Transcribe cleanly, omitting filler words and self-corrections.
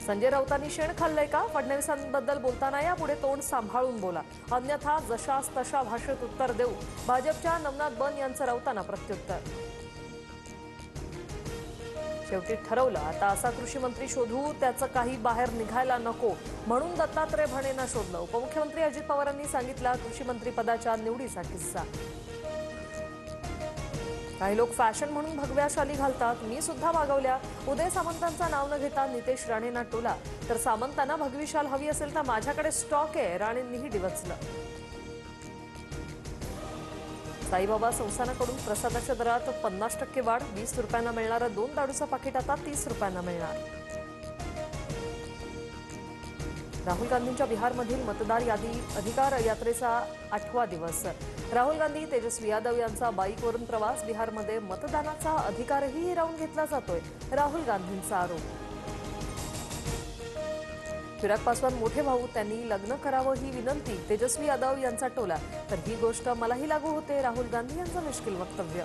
संजय राऊतांनी शेण खाल्लंय का? फडणवीसांबद्दल बोलताना यापुढे तोंड सांभाळून बोला, अन्यथा जशास तशा भाषेत उत्तर देऊ. भाजपच्या नवनाथ बन यांचं राऊतांना प्रत्युत्तर. शेवटी ठरवलं, आता असा कृषी मंत्री शोधू त्याचं काही बाहेर निघायला नको, म्हणून दत्तात्रय भरणेंना शोधलं. उपमुख्यमंत्री अजित पवारांनी सांगितला कृषी मंत्री पदाच्या निवडीचा किस्सा. काही लोक फॅशन म्हणून भगव्या शाली घालतात, मी सुद्धा मागवल्या. उदय सामंतांचं नाव न घेता नितेश राणेंना टोला, तर सामंतांना भगवी शाल हवी असेल तर माझ्याकडे स्टॉक आहे, राणेंनीही डिवचलं. साईबाबा संस्थानाकडून प्रसादाच्या दरात 50% वाढ, 20 रुपयांना मिळणारं 2 दारूचं पाकिट आता 30 रुपयांना मिळणार. राहुल गांधींच्या बिहारमधील मतदार यादी अधिकार यात्रेचा 8वा दिवस. राहुल गांधी, तेजस्वी यादव यांचा बाईकवरून प्रवास. बिहारमध्ये मतदानाचा अधिकारही हिरावून घेतला जातोय, राहुल गांधींचा आरोप. चिराग पासवान मोठे भाऊ, त्यांनी लग्न करावं ही विनंती, तेजस्वी यादव यांचा टोला. तर ही गोष्ट मलाही लागू होते, राहुल गांधी यांचं मिश्किल वक्तव्य.